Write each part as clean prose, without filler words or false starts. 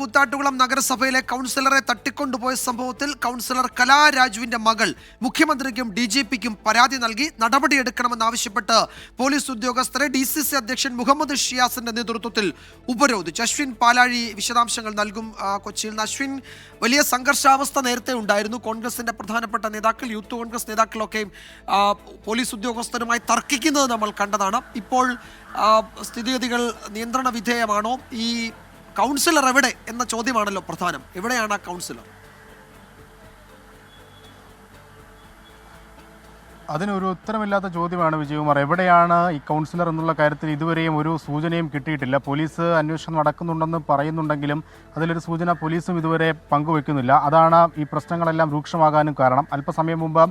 കൂത്താട്ടുകുളം നഗരസഭയിലെ കൗൺസിലറെ തട്ടിക്കൊണ്ടുപോയ സംഭവത്തിൽ കൗൺസിലർ കലാരാജുവിന്റെ മകൾ മുഖ്യമന്ത്രിക്കും DGPക്കും പരാതി നൽകി നടപടിയെടുക്കണമെന്നാവശ്യപ്പെട്ട് പോലീസ് ഉദ്യോഗസ്ഥരെ DCC അധ്യക്ഷൻ മുഹമ്മദ് ഷിയാസിന്റെ നേതൃത്വത്തിൽ ഉപരോധിച്ചു. അശ്വിൻ പാലാഴി വിശദാംശങ്ങൾ നൽകും. കൊച്ചിയിൽ നിന്ന് അശ്വിൻ, വലിയ സംഘർഷാവസ്ഥ നേരത്തെ ഉണ്ടായിരുന്നു. കോൺഗ്രസിന്റെ പ്രധാനപ്പെട്ട നേതാക്കൾ, യൂത്ത് കോൺഗ്രസ് നേതാക്കളൊക്കെ പോലീസ് ഉദ്യോഗസ്ഥരുമായി തർക്കിക്കുന്നത് നമ്മൾ കണ്ടതാണ്. ഇപ്പോൾ സ്ഥിതിഗതികൾ നിയന്ത്രണ വിധേയമാണോ? ഈ കൗൺസിലർ എവിടെ എന്ന ചോദ്യമാണല്ലോ പ്രധാനം. എവിടെയാണ് ആ കൗൺസിലർ? അതിനൊരു ഉത്തരമില്ലാത്ത ചോദ്യമാണ് വിജയകുമാർ. എവിടെയാണ് ഈ കൗൺസിലർ എന്നുള്ള കാര്യത്തിൽ ഇതുവരെയും ഒരു സൂചനയും കിട്ടിയിട്ടില്ല. പോലീസ് അന്വേഷണം നടക്കുന്നുണ്ടെന്ന് പറയുന്നുണ്ടെങ്കിലും അതിലൊരു സൂചന പോലീസും ഇതുവരെ പങ്കുവെക്കുന്നില്ല. അതാണ് ഈ പ്രശ്നങ്ങളെല്ലാം രൂക്ഷമാകാനും കാരണം. അല്പസമയം മുമ്പ്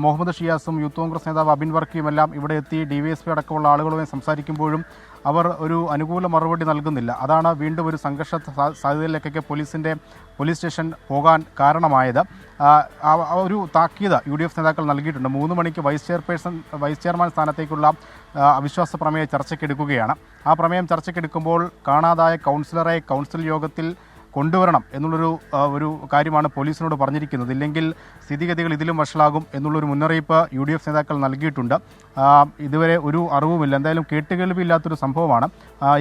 മുഹമ്മദ് ഷിയാസും യൂത്ത് കോൺഗ്രസ് നേതാവ് അബിൻ വർക്കിയുമെല്ലാം ഇവിടെ എത്തി DYSP അടക്കമുള്ള ആളുകളുമായി സംസാരിക്കുമ്പോഴും അവർ ഒരു അനുകൂല മറുപടി നൽകുന്നില്ല. അതാണ് വീണ്ടും ഒരു സംഘർഷ സാധ്യതയിലേക്കൊക്കെ പോലീസ് സ്റ്റേഷൻ പോകാൻ കാരണമായത്. ഒരു താക്കീത് UDF നേതാക്കൾ നൽകിയിട്ടുണ്ട്. 3 മണിക്ക് വൈസ് ചെയർമാൻ സ്ഥാനത്തേക്കുള്ള അവിശ്വാസ പ്രമേയ ചർച്ചയ്ക്കെടുക്കുകയാണ്. ആ പ്രമേയം ചർച്ചയ്ക്കെടുക്കുമ്പോൾ കാണാതായ കൗൺസിലറെ കൗൺസിൽ യോഗത്തിൽ കൊണ്ടുവരണം എന്നുള്ളൊരു കാര്യമാണ് പോലീസിനോട് പറഞ്ഞിരിക്കുന്നത്. ഇല്ലെങ്കിൽ സ്ഥിതിഗതികൾ ഇതിലും വഷളാകും എന്നുള്ളൊരു മുന്നറിയിപ്പ് UDF നേതാക്കൾ നൽകിയിട്ടുണ്ട്. ഇതുവരെ ഒരു അറിവുമില്ല. എന്തായാലും കേട്ടുകേൾവിയില്ലാത്തൊരു സംഭവമാണ്.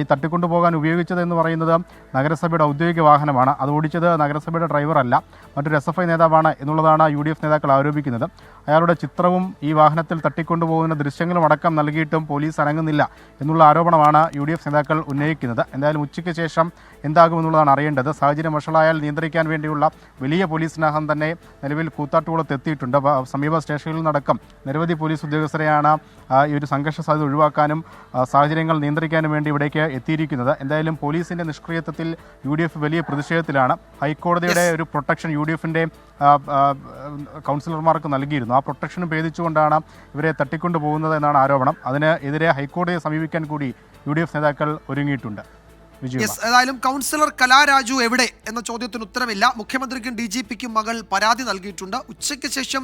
ഈ തട്ടിക്കൊണ്ടുപോകാൻ ഉപയോഗിച്ചത് എന്ന് പറയുന്നത് നഗരസഭയുടെ ഔദ്യോഗിക വാഹനമാണ്. അത് ഓടിച്ചത് നഗരസഭയുടെ ഡ്രൈവറല്ല, മറ്റൊരു SFI നേതാവാണ് എന്നുള്ളതാണ് UDF നേതാക്കൾ ആരോപിക്കുന്നത്. അയാളുടെ ചിത്രവും ഈ വാഹനത്തിൽ തട്ടിക്കൊണ്ടുപോകുന്ന ദൃശ്യങ്ങളും അടക്കം നൽകിയിട്ടും പോലീസ് അനങ്ങുന്നില്ല എന്നുള്ള ആരോപണമാണ് UDF നേതാക്കൾ ഉന്നയിക്കുന്നത്. എന്തായാലും ഉച്ചയ്ക്ക് ശേഷം എന്താകുമെന്നുള്ളതാണ് അറിയേണ്ടത്. സാഹചര്യം വഷളായാൽ നിയന്ത്രിക്കാൻ വേണ്ടിയുള്ള വലിയ പോലീസ് സ്നേഹം തന്നെ നിലവിൽ കൂത്താട്ടുകുളത്ത് എത്തിയിട്ടുണ്ട്. സമീപ സ്റ്റേഷനിൽ നിന്നടക്കം നിരവധി പോലീസ് ഉദ്യോഗസ്ഥരെയാണ് ഈ ഒരു സംഘർഷ സാധ്യത ഒഴിവാക്കാനും സാഹചര്യങ്ങൾ നിയന്ത്രിക്കാനും വേണ്ടി ഇവിടേക്ക് എത്തിയിരിക്കുന്നത്. എന്തായാലും പോലീസിന്റെ നിഷ്ക്രിയത്വത്തിൽ UDF വലിയ പ്രതിഷേധത്തിലാണ്. ഹൈക്കോടതിയുടെ ഒരു പ്രൊട്ടക്ഷൻ UDFന്റെ കൗൺസിലർമാർക്ക് നൽകിയിരുന്നു. ആ പ്രൊട്ടക്ഷനും ഭേദിച്ചുകൊണ്ടാണ് ഇവരെ തട്ടിക്കൊണ്ടു പോകുന്നത് എന്നാണ് ആരോപണം. അതിന് എതിരെ ഹൈക്കോടതിയെ സമീപിക്കാൻ കൂടി UDF നേതാക്കൾ ഒരുങ്ങിയിട്ടുണ്ട്. ഏതായാലും കൗൺസിലർ കലാരാജു എവിടെ എന്ന ചോദ്യത്തിന് ഉത്തരമില്ല. മുഖ്യമന്ത്രിക്കും DGPക്കും മകൾ പരാതി നൽകിയിട്ടുണ്ട്. ഉച്ചയ്ക്ക് ശേഷം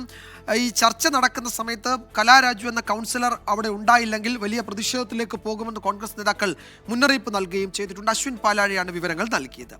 ഈ ചർച്ച നടക്കുന്ന സമയത്ത് കലാരാജു എന്ന കൗൺസിലർ അവിടെ ഉണ്ടായില്ലെങ്കിൽ വലിയ പ്രതിഷേധത്തിലേക്ക് പോകുമെന്ന് കോൺഗ്രസ് നേതാക്കൾ മുന്നറിയിപ്പ് നൽകുകയും ചെയ്തിട്ടുണ്ട്. അശ്വിൻ പാലാഴിയാണ് വിവരങ്ങൾ നൽകിയത്.